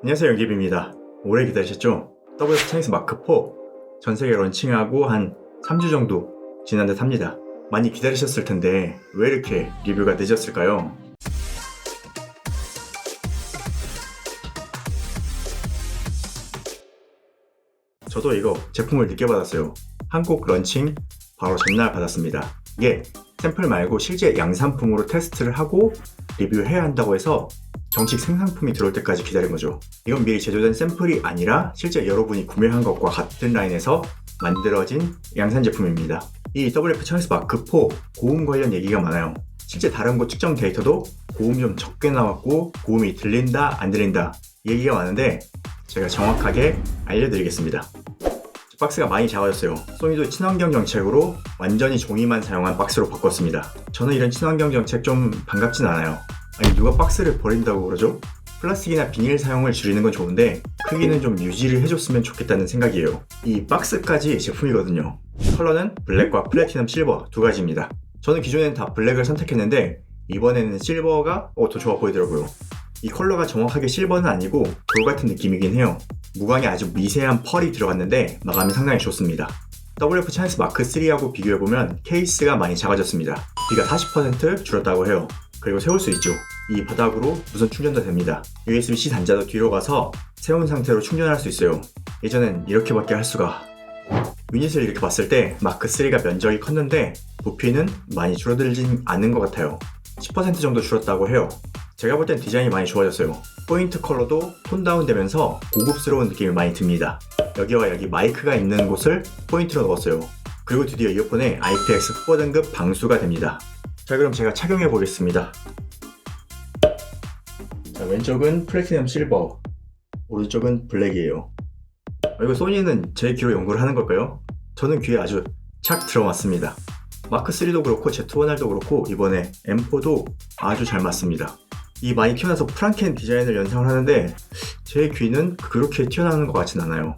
안녕하세요, 영기비입니다. 오래 기다리셨죠? WF-1000X 마크4 전세계 런칭하고 한 3주 정도 지난 듯 합니다. 많이 기다리셨을 텐데 왜 이렇게 리뷰가 늦었을까요? 저도 이거 제품을 늦게 받았어요. 한국 런칭 바로 전날 받았습니다. 이게 샘플 말고 실제 양산품으로 테스트를 하고 리뷰해야 한다고 해서 정식 생산품이 들어올 때까지 기다린 거죠. 이건 미리 제조된 샘플이 아니라 실제 여러분이 구매한 것과 같은 라인에서 만들어진 양산 제품입니다. 이 WF-1000X 마크4 고음 관련 얘기가 많아요. 실제 다른 곳 측정 데이터도 고음 좀 적게 나왔고 고음이 들린다 안 들린다 얘기가 많은데 제가 정확하게 알려드리겠습니다. 박스가 많이 작아졌어요. 소니도 친환경 정책으로 완전히 종이만 사용한 박스로 바꿨습니다. 저는 이런 친환경 정책 좀 반갑진 않아요. 아니 누가 박스를 버린다고 그러죠? 플라스틱이나 비닐 사용을 줄이는 건 좋은데 크기는 좀 유지를 해줬으면 좋겠다는 생각이에요. 이 박스까지 제품이거든요. 컬러는 블랙과 플래티넘 실버 두 가지입니다. 저는 기존에는 다 블랙을 선택했는데 이번에는 실버가 더 좋아 보이더라고요. 이 컬러가 정확하게 실버는 아니고 돌 같은 느낌이긴 해요. 무광에 아주 미세한 펄이 들어갔는데 마감이 상당히 좋습니다. WF-10X 마크3하고 비교해보면 케이스가 많이 작아졌습니다. 비가 40% 줄었다고 해요. 그리고 세울 수 있죠. 이 바닥으로 무선 충전도 됩니다. USB-C 단자도 뒤로 가서 세운 상태로 충전할 수 있어요. 예전엔 이렇게밖에 할 수가. 유닛을 이렇게 봤을 때 마크3가 면적이 컸는데 부피는 많이 줄어들진 않은 것 같아요. 10% 정도 줄었다고 해요. 제가 볼 땐 디자인이 많이 좋아졌어요. 포인트 컬러도 톤 다운되면서 고급스러운 느낌이 많이 듭니다. 여기와 여기 마이크가 있는 곳을 포인트로 넣었어요. 그리고 드디어 이어폰에 IPX 후보 등급 방수가 됩니다. 자, 그럼 제가 착용해 보겠습니다. 자, 왼쪽은 플래티넘 실버, 오른쪽은 블랙이에요. 이거 소니는 제 귀로 연구를 하는 걸까요? 저는 귀에 아주 착 들어맞습니다. 마크3도 그렇고 Z1R도 그렇고 이번에 M4도 아주 잘 맞습니다. 이 많이 튀어나와서 프랑켄 디자인을 연상을 하는데 제 귀는 그렇게 튀어나오는 것 같진 않아요.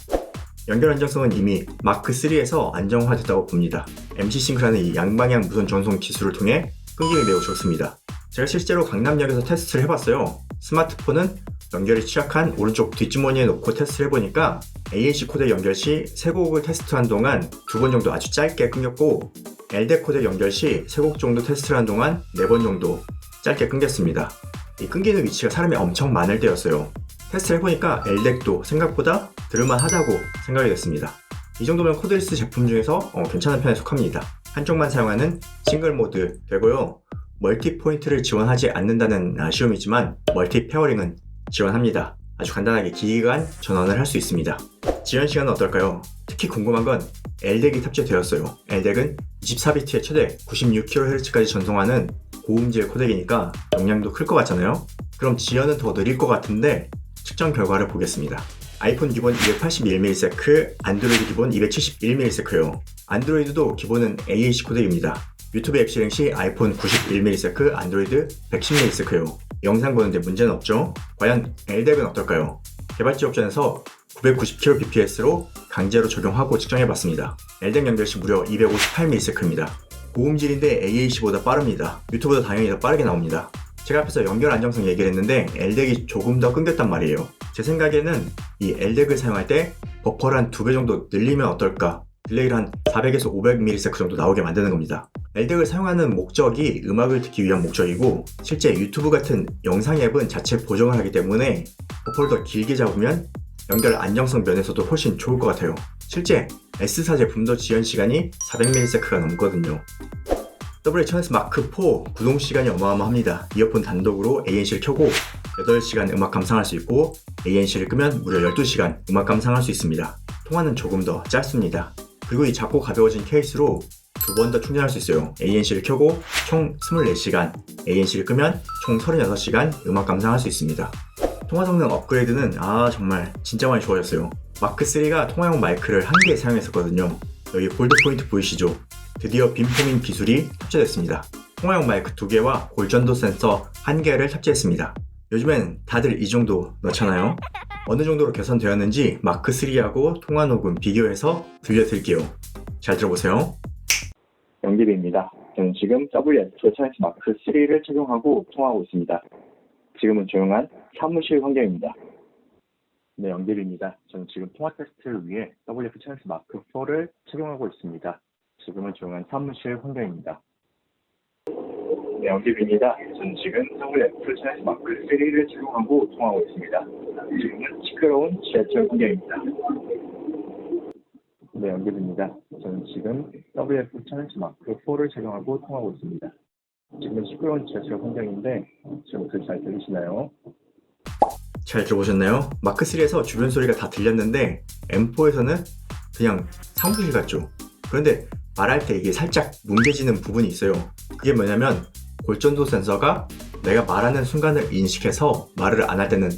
연결 안정성은 이미 마크3에서 안정화됐다고 봅니다. MC 싱크라는 이 양방향 무선 전송 기술을 통해 끈김이 매우 좋습니다. 제가 실제로 강남역에서 테스트를 해봤어요. 스마트폰은 연결이 취약한 오른쪽 뒷주머니에 놓고 테스트를 해보니까 ANC 코덱 연결 시 세 곡을 테스트한 동안 2번 정도 아주 짧게 끊겼고 LDAC 코덱 연결 시 3곡 정도 테스트를 한 동안 4번 정도 짧게 끊겼습니다. 이 끊기는 위치가 사람이 엄청 많을 때였어요. 테스트를 해보니까 LDAC도 생각보다 들을만하다고 생각이 됐습니다. 이 정도면 코드리스 제품 중에서 괜찮은 편에 속합니다. 한쪽만 사용하는 싱글 모드 되고요. 멀티 포인트를 지원하지 않는다는 아쉬움이지만 멀티 페어링은 지원합니다. 아주 간단하게 기기간 전원을 할 수 있습니다. 지연 시간은 어떨까요? 특히 궁금한 건 LDAC이 탑재되었어요. LDAC은 24비트에 최대 96kHz까지 전송하는 고음질 코덱이니까 용량도 클 것 같잖아요? 그럼 지연은 더 느릴 것 같은데 측정 결과를 보겠습니다. 아이폰 기본 281ms, 안드로이드 기본 271ms예요. 안드로이드도 기본은 AAC 코덱입니다. 유튜브 앱 실행 시 아이폰 91ms, 안드로이드 110ms예요. 영상 보는데 문제는 없죠? 과연 LDAC은 어떨까요? 개발지 옵션에서 990kbps로 강제로 적용하고 측정해봤습니다. LDAC 연결 시 무려 258ms입니다. 고음질인데 AAC보다 빠릅니다. 유튜브도 당연히 더 빠르게 나옵니다. 제가 앞에서 연결 안정성 얘기를 했는데 LDAC이 조금 더 끊겼단 말이에요. 제 생각에는 이 LDAC을 사용할 때 버퍼를 한 2배 정도 늘리면 어떨까? 딜레이를 한 400에서 500ms 정도 나오게 만드는 겁니다. LDAC을 사용하는 목적이 음악을 듣기 위한 목적이고 실제 유튜브 같은 영상 앱은 자체 보정을 하기 때문에 버퍼를 더 길게 잡으면 연결 안정성 면에서도 훨씬 좋을 것 같아요. 실제 S사 제품도 지연 시간이 400ms가 넘거든요. WF-1000X 마크4 구동 시간이 어마어마합니다. 이어폰 단독으로 ANC를 켜고 8시간 음악 감상할 수 있고 ANC를 끄면 무려 12시간 음악 감상할 수 있습니다. 통화는 조금 더 짧습니다. 그리고 이 작고 가벼워진 케이스로 2번 더 충전할 수 있어요. ANC를 켜고 총 24시간, ANC를 끄면 총 36시간 음악 감상할 수 있습니다. 통화 성능 업그레이드는 정말 진짜 많이 좋아졌어요. 마크3가 통화용 마이크를 1개 사용했었거든요. 여기 골드 포인트 보이시죠? 드디어 빔포밍 기술이 탑재됐습니다. 통화용 마이크 2개와 골전도 센서 1개를 탑재했습니다. 요즘엔 다들 이 정도 넣잖아요. 어느 정도로 개선되었는지 마크3하고 통화 녹음 비교해서 들려드릴게요. 잘 들어보세요. 영기비입니다. 저는 지금 WF-1000X 마크3를 착용하고 통화하고 있습니다. 지금은 조용한 사무실 환경입니다. 네, 영길입니다. 저는 지금 통화 테스트를 위해 WF 차이닉스 마크 4를 착용하고 있습니다. 지금은 조용한 사무실 환경입니다. 네, 영길입니다. 저는 지금 WF 차이닉스 마크 3를 착용하고 통화하고 있습니다. 지금은 시끄러운 지하철 환경입니다. 네, 영길입니다. 저는 지금 WF 차이닉스 마크 4를 착용하고 통화하고 있습니다. 지금은 시끄러운 지하철 환경인데 지금부터 잘 들리시나요? 잘 들어보셨나요? 마크3에서 주변 소리가 다 들렸는데 M4에서는 그냥 사무실 같죠? 그런데 말할 때 이게 살짝 뭉개지는 부분이 있어요. 그게 뭐냐면 골전도 센서가 내가 말하는 순간을 인식해서 말을 안 할 때는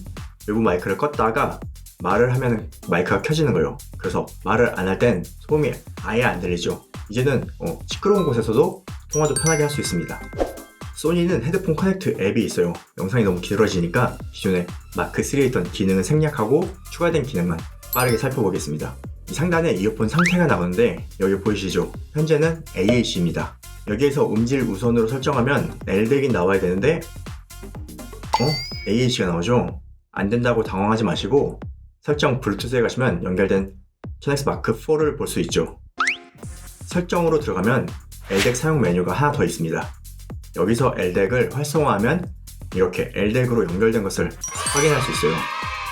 외부 마이크를 껐다가 말을 하면 마이크가 켜지는 거예요. 그래서 말을 안 할 땐 소음이 아예 안 들리죠. 이제는 시끄러운 곳에서도 통화도 편하게 할 수 있습니다. 소니는 헤드폰 커넥트 앱이 있어요. 영상이 너무 길어지니까 기존에 마크3에 있던 기능은 생략하고 추가된 기능만 빠르게 살펴보겠습니다. 이 상단에 이어폰 상태가 나오는데 여기 보이시죠? 현재는 AAC입니다. 여기에서 음질 우선으로 설정하면 LDAC이 나와야 되는데 AAC가 나오죠? 안 된다고 당황하지 마시고 설정 블루투스에 가시면 연결된 차이닉스 마크 4를 볼 수 있죠. 설정으로 들어가면 LDAC 사용 메뉴가 하나 더 있습니다. 여기서 LDAC을 활성화하면 이렇게 LDAC으로 연결된 것을 확인할 수 있어요.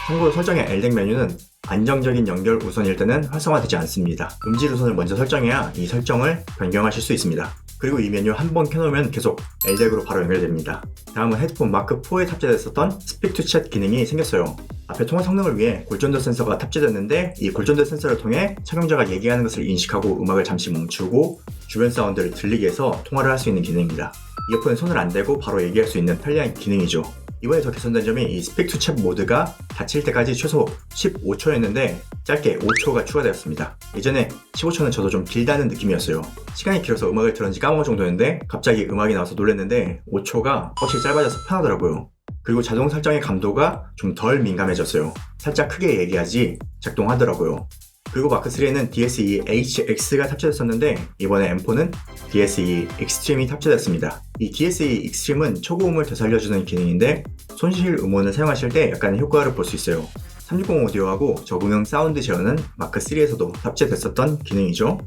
참고로 설정의 LDAC 메뉴는 안정적인 연결 우선일 때는 활성화되지 않습니다. 음질 우선을 먼저 설정해야 이 설정을 변경하실 수 있습니다. 그리고 이 메뉴 한 번 켜놓으면 계속 LDAC으로 바로 연결됩니다. 다음은 헤드폰 마크 4에 탑재됐었던 Speak to Chat 기능이 생겼어요. 앞에 통화 성능을 위해 골전도 센서가 탑재됐는데 이 골전도 센서를 통해 착용자가 얘기하는 것을 인식하고 음악을 잠시 멈추고 주변 사운드를 들리게 해서 통화를 할 수 있는 기능입니다. 이어폰에 손을 안 대고 바로 얘기할 수 있는 편리한 기능이죠. 이번에 더 개선된 점이 이 Speak to Chat 모드가 닫힐 때까지 최소 15초였는데 짧게 5초가 추가되었습니다. 예전에 15초는 저도 좀 길다는 느낌이었어요. 시간이 길어서 음악을 들었는지 까먹을 정도였는데 갑자기 음악이 나와서 놀랐는데 5초가 확실히 짧아져서 편하더라고요. 그리고 자동 설정의 감도가 좀 덜 민감해졌어요. 살짝 크게 얘기하지 작동하더라고요. 그리고 마크3에는 DSE HX가 탑재됐었는데 이번에 M4는 DSE Extreme이 탑재됐습니다. 이 DSE Extreme은 초고음을 되살려주는 기능인데 손실 음원을 사용하실 때 약간의 효과를 볼 수 있어요. 360 오디오하고 저공형 사운드 제어는 마크3에서도 탑재됐었던 기능이죠.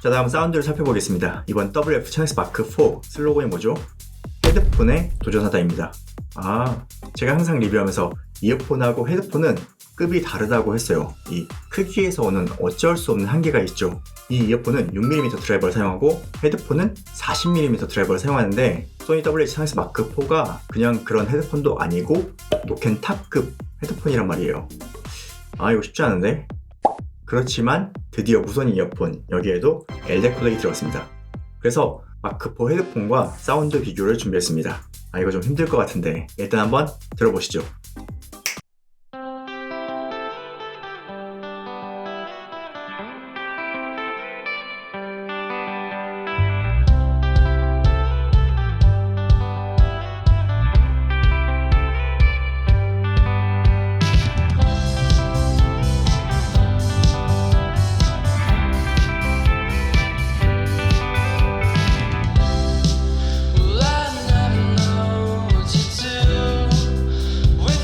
자, 다음 사운드를 살펴보겠습니다. 이번 WF 차이닉스 마크 4 슬로건이 뭐죠? 헤드폰의 도전하다입니다. 제가 항상 리뷰하면서 이어폰하고 헤드폰은 급이 다르다고 했어요. 이 크기에서 오는 어쩔 수 없는 한계가 있죠. 이 이어폰은 6mm 드라이버를 사용하고 헤드폰은 40mm 드라이버를 사용하는데 소니 WH 차이닉스 마크 4가 그냥 그런 헤드폰도 아니고 노캔 탑급 헤드폰이란 말이에요. 이거 쉽지 않은데? 그렇지만 드디어 무선 이어폰 여기에도 LDAC 코덱이 들어갔습니다. 그래서 마크 4 헤드폰과 사운드 비교를 준비했습니다. 이거 좀 힘들 것 같은데 일단 한번 들어보시죠. Well, I never know what to do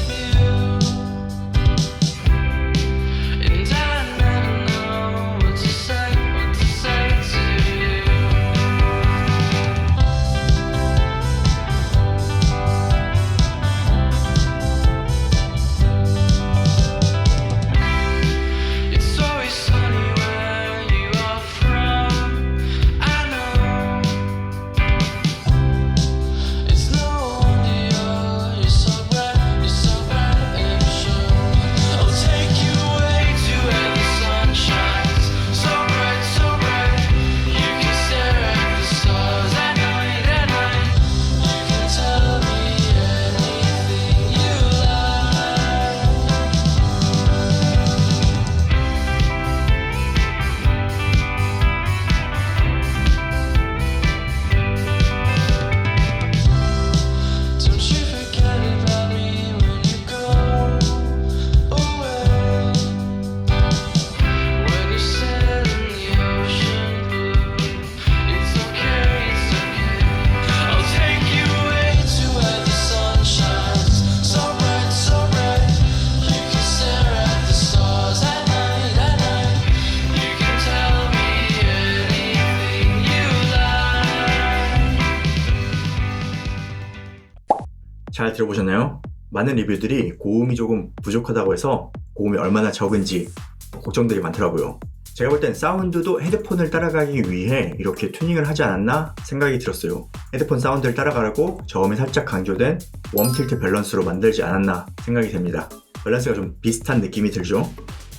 잘 들어보셨나요? 많은 리뷰들이 고음이 조금 부족하다고 해서 고음이 얼마나 적은지 걱정들이 많더라고요. 제가 볼 땐 사운드도 헤드폰을 따라가기 위해 이렇게 튜닝을 하지 않았나 생각이 들었어요. 헤드폰 사운드를 따라가라고 저음이 살짝 강조된 웜 틸트 밸런스로 만들지 않았나 생각이 됩니다. 밸런스가 좀 비슷한 느낌이 들죠?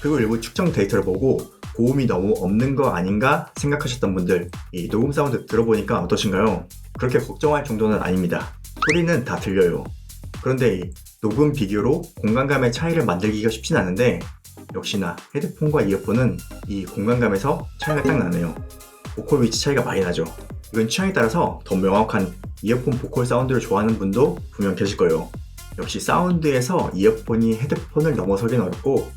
그리고 일부 측정 데이터를 보고 고음이 너무 없는 거 아닌가 생각하셨던 분들, 이 녹음 사운드 들어보니까 어떠신가요? 그렇게 걱정할 정도는 아닙니다. 소리는 다 들려요. 그런데 이 녹음 비교로 공간감의 차이를 만들기가 쉽진 않은데 역시나 헤드폰과 이어폰은 이 공간감에서 차이가 딱 나네요. 보컬 위치 차이가 많이 나죠. 이건 취향에 따라서 더 명확한 이어폰 보컬 사운드를 좋아하는 분도 분명 계실 거예요. 역시 사운드에서 이어폰이 헤드폰을 넘어서긴 어렵고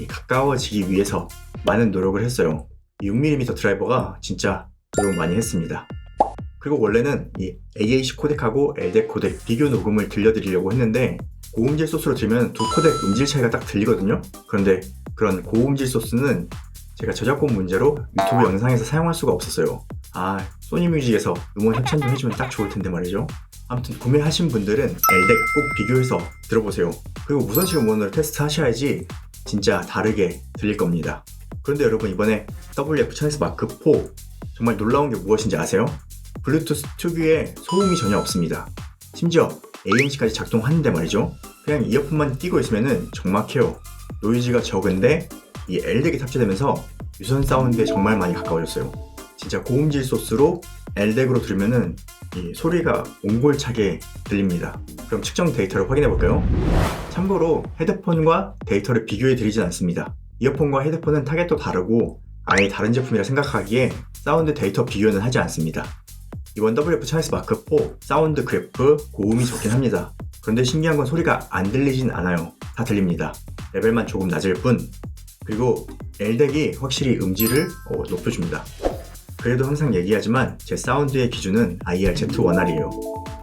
가까워지기 위해서 많은 노력을 했어요. 이 6mm 드라이버가 진짜 노력 많이 했습니다. 그리고 원래는 이 AAC 코덱하고 LDAC 코덱 비교 녹음을 들려드리려고 했는데 고음질 소스로 들면 두 코덱 음질 차이가 딱 들리거든요. 그런데 그런 고음질 소스는 제가 저작권 문제로 유튜브 영상에서 사용할 수가 없었어요. 소니 뮤직에서 음원 협찬 좀 해주면 딱 좋을 텐데 말이죠. 아무튼 구매하신 분들은 LDAC 꼭 비교해서 들어보세요. 그리고 무선식 음원으로 테스트 하셔야지 진짜 다르게 들릴 겁니다. 그런데 여러분, 이번에 WF-1000X 마크 4 정말 놀라운 게 무엇인지 아세요? 블루투스 특유의 소음이 전혀 없습니다. 심지어 ANC까지 작동하는데 말이죠. 그냥 이어폰만 끼고 있으면 적막해요. 노이즈가 적은데 이 LDAC이 탑재되면서 유선 사운드에 정말 많이 가까워졌어요. 진짜 고음질 소스로 LDAC으로 들으면 이 소리가 옹골차게 들립니다. 그럼 측정 데이터를 확인해 볼까요? 참고로 헤드폰과 데이터를 비교해 드리진 않습니다. 이어폰과 헤드폰은 타겟도 다르고 아예 다른 제품이라 생각하기에 사운드 데이터 비교는 하지 않습니다. 이번 WF-1000X 마크 4 사운드 그래프 고음이 적긴 합니다. 그런데 신기한 건 소리가 안 들리진 않아요. 다 들립니다. 레벨만 조금 낮을 뿐. 그리고 LDAC이 확실히 음질을 높여줍니다. 그래도 항상 얘기하지만 제 사운드의 기준은 IR-Z1R이에요.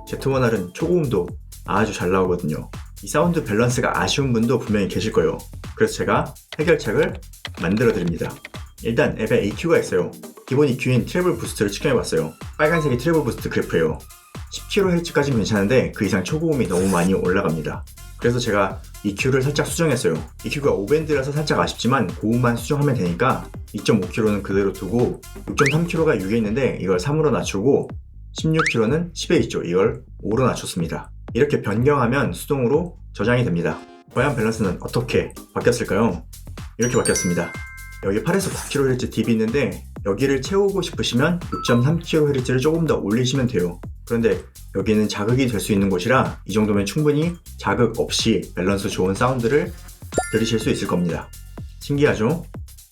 Z1R은 초고음도 아주 잘 나오거든요. 이 사운드 밸런스가 아쉬운 분도 분명히 계실 거예요. 그래서 제가 해결책을 만들어 드립니다. 일단 앱에 EQ가 있어요. 기본 EQ인 트래블 부스트를 측정해봤어요. 빨간색이 트래블 부스트 그래프예요. 10kHz까지는 괜찮은데 그 이상 초고음이 너무 많이 올라갑니다. 그래서 제가 EQ를 살짝 수정했어요. EQ가 5밴드라서 살짝 아쉽지만 고음만 수정하면 되니까 2.5kHz는 그대로 두고 6.3kHz가 6에 있는데 이걸 3으로 낮추고 16kHz는 10에 있죠. 이걸 5로 낮췄습니다. 이렇게 변경하면 수동으로 저장이 됩니다. 과연 밸런스는 어떻게 바뀌었을까요? 이렇게 바뀌었습니다. 여기 8에서 9kHz 딥이 있는데 여기를 채우고 싶으시면 6.3kHz를 조금 더 올리시면 돼요. 그런데 여기는 자극이 될 수 있는 곳이라 이 정도면 충분히 자극 없이 밸런스 좋은 사운드를 들으실 수 있을 겁니다. 신기하죠?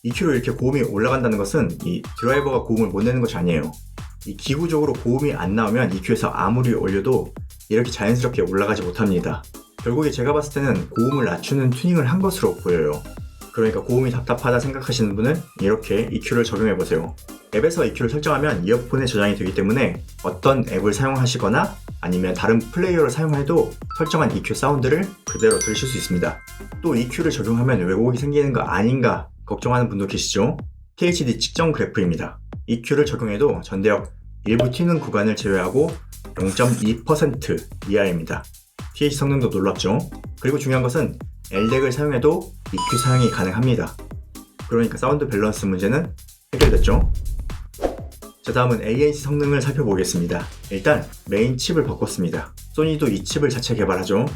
EQ로 이렇게 고음이 올라간다는 것은 이 드라이버가 고음을 못 내는 것이 아니에요. 이 기구적으로 고음이 안 나오면 EQ에서 아무리 올려도 이렇게 자연스럽게 올라가지 못합니다. 결국에 제가 봤을 때는 고음을 낮추는 튜닝을 한 것으로 보여요. 그러니까 고음이 답답하다 생각하시는 분은 이렇게 EQ를 적용해보세요. 앱에서 EQ를 설정하면 이어폰에 저장이 되기 때문에 어떤 앱을 사용하시거나 아니면 다른 플레이어를 사용해도 설정한 EQ 사운드를 그대로 들으실 수 있습니다. 또 EQ를 적용하면 왜곡이 생기는 거 아닌가 걱정하는 분도 계시죠? THD 측정 그래프입니다. EQ를 적용해도 전대역 일부 튀는 구간을 제외하고 0.2% 이하입니다. THD 성능도 놀랍죠? 그리고 중요한 것은 LDAC을 사용해도 EQ 사용이 가능합니다. 그러니까 사운드 밸런스 문제는 해결됐죠? 자, 다음은 ANC 성능을 살펴보겠습니다. 일단 메인 칩을 바꿨습니다. 소니도 이 칩을 자체 개발하죠.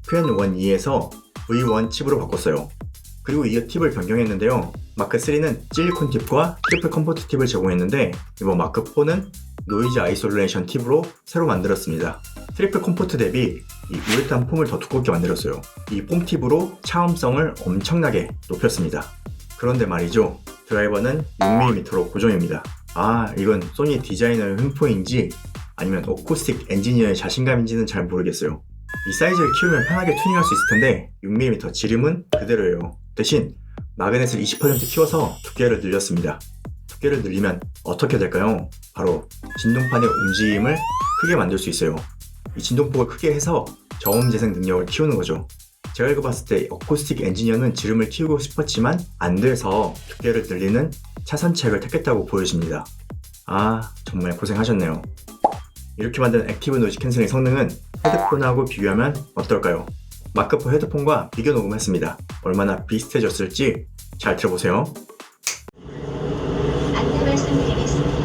QN12에서 V1 칩으로 바꿨어요. 그리고 이어 팁을 변경했는데요. 마크3는 실리콘 팁과 트리플 컴포트 팁을 제공했는데 이번 마크4는 노이즈 아이솔레이션 팁으로 새로 만들었습니다. 트리플 컴포트 대비 이 우레탄 폼을 더 두껍게 만들었어요. 이 폼 팁으로 차음성을 엄청나게 높였습니다. 그런데 말이죠. 드라이버는 6mm로 고정입니다. 이건 소니 디자이너의 횡포인지 아니면 어쿠스틱 엔지니어의 자신감인지는 잘 모르겠어요. 이 사이즈를 키우면 편하게 튜닝할 수 있을 텐데 6mm 지름은 그대로예요. 대신 마그넷을 20% 키워서 두께를 늘렸습니다. 두께를 늘리면 어떻게 될까요? 바로 진동판의 움직임을 크게 만들 수 있어요. 이 진동폭을 크게 해서 저음 재생 능력을 키우는 거죠. 제가 읽어봤을 때 어쿠스틱 엔지니어는 지름을 키우고 싶었지만 안 돼서 두께를 늘리는 차선책을 택했다고 보여집니다. 정말 고생하셨네요. 이렇게 만든 액티브 노이즈 캔슬링 성능은 헤드폰하고 비교하면 어떨까요? 마크4 헤드폰과 비교 녹음했습니다. 얼마나 비슷해졌을지 잘 들어보세요. 안내 말씀드리겠습니다.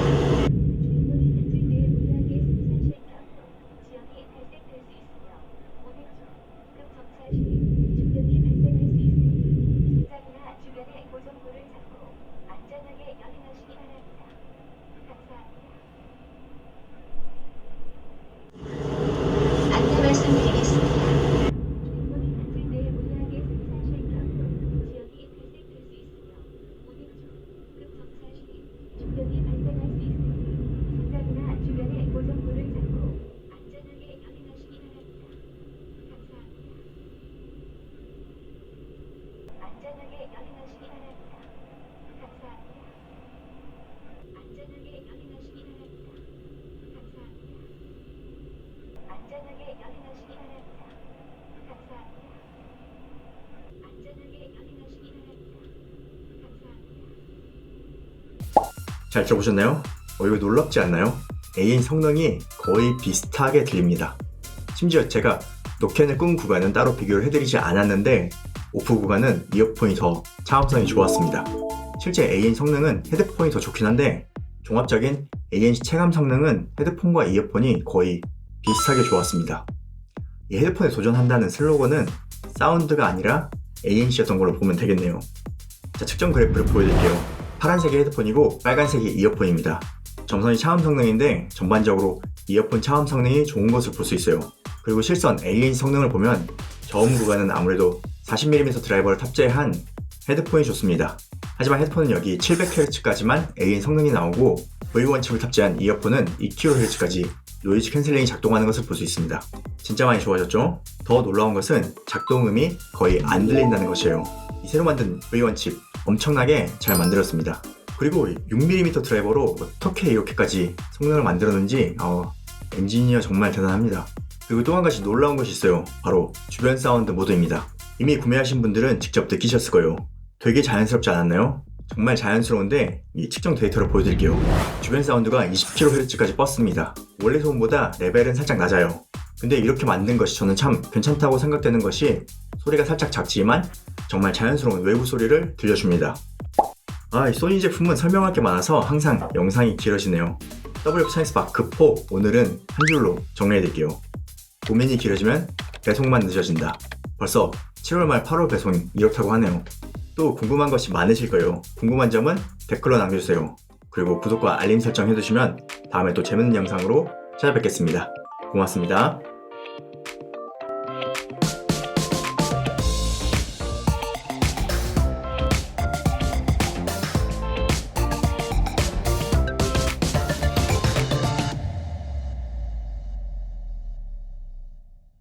안내 말씀드리겠습니다. 잘 들어보셨나요? 이거 놀랍지 않나요? AN 성능이 거의 비슷하게 들립니다. 심지어 제가 노캔을 끈 구간은 따로 비교를 해드리지 않았는데 오프 구간은 이어폰이 더 차음성이 좋았습니다. 실제 AN 성능은 헤드폰이 더 좋긴 한데 종합적인 ANC 체감 성능은 헤드폰과 이어폰이 거의 비슷하게 좋았습니다. 이 헤드폰에 도전한다는 슬로건은 사운드가 아니라 ANC였던 걸로 보면 되겠네요. 자, 측정 그래프를 보여드릴게요. 파란색이 헤드폰이고 빨간색이 이어폰입니다. 점선이 차음 성능인데 전반적으로 이어폰 차음 성능이 좋은 것을 볼 수 있어요. 그리고 실선 ANC 성능을 보면 저음 구간은 아무래도 40mm 드라이버를 탑재한 헤드폰이 좋습니다. 하지만 헤드폰은 여기 700Hz까지만 ANC 성능이 나오고 V1 칩을 탑재한 이어폰은 2kHz까지 노이즈 캔슬링이 작동하는 것을 볼 수 있습니다. 진짜 많이 좋아졌죠? 더 놀라운 것은 작동음이 거의 안 들린다는 것이에요. 이 새로 만든 V1 칩 엄청나게 잘 만들었습니다. 그리고 6mm 드라이버로 어떻게 이렇게까지 성능을 만들었는지 엔지니어 정말 대단합니다. 그리고 또 한 가지 놀라운 것이 있어요. 바로 주변 사운드 모드입니다. 이미 구매하신 분들은 직접 느끼셨을 거예요. 되게 자연스럽지 않았나요? 정말 자연스러운데 이 측정 데이터를 보여드릴게요. 주변 사운드가 20kHz까지 뻗습니다. 원래 소음보다 레벨은 살짝 낮아요. 근데 이렇게 만든 것이 저는 참 괜찮다고 생각되는 것이 소리가 살짝 작지만 정말 자연스러운 외부 소리를 들려줍니다. 이 소니 제품은 설명할 게 많아서 항상 영상이 길어지네요. WF 차이니스 마크4 오늘은 한 줄로 정리해드릴게요. 고민이 길어지면 배송만 늦어진다. 벌써 7월 말 8월 배송이 이렇다고 하네요. 또 궁금한 것이 많으실 거예요. 궁금한 점은 댓글로 남겨주세요. 그리고 구독과 알림 설정 해두시면 다음에 또 재밌는 영상으로 찾아뵙겠습니다. 고맙습니다.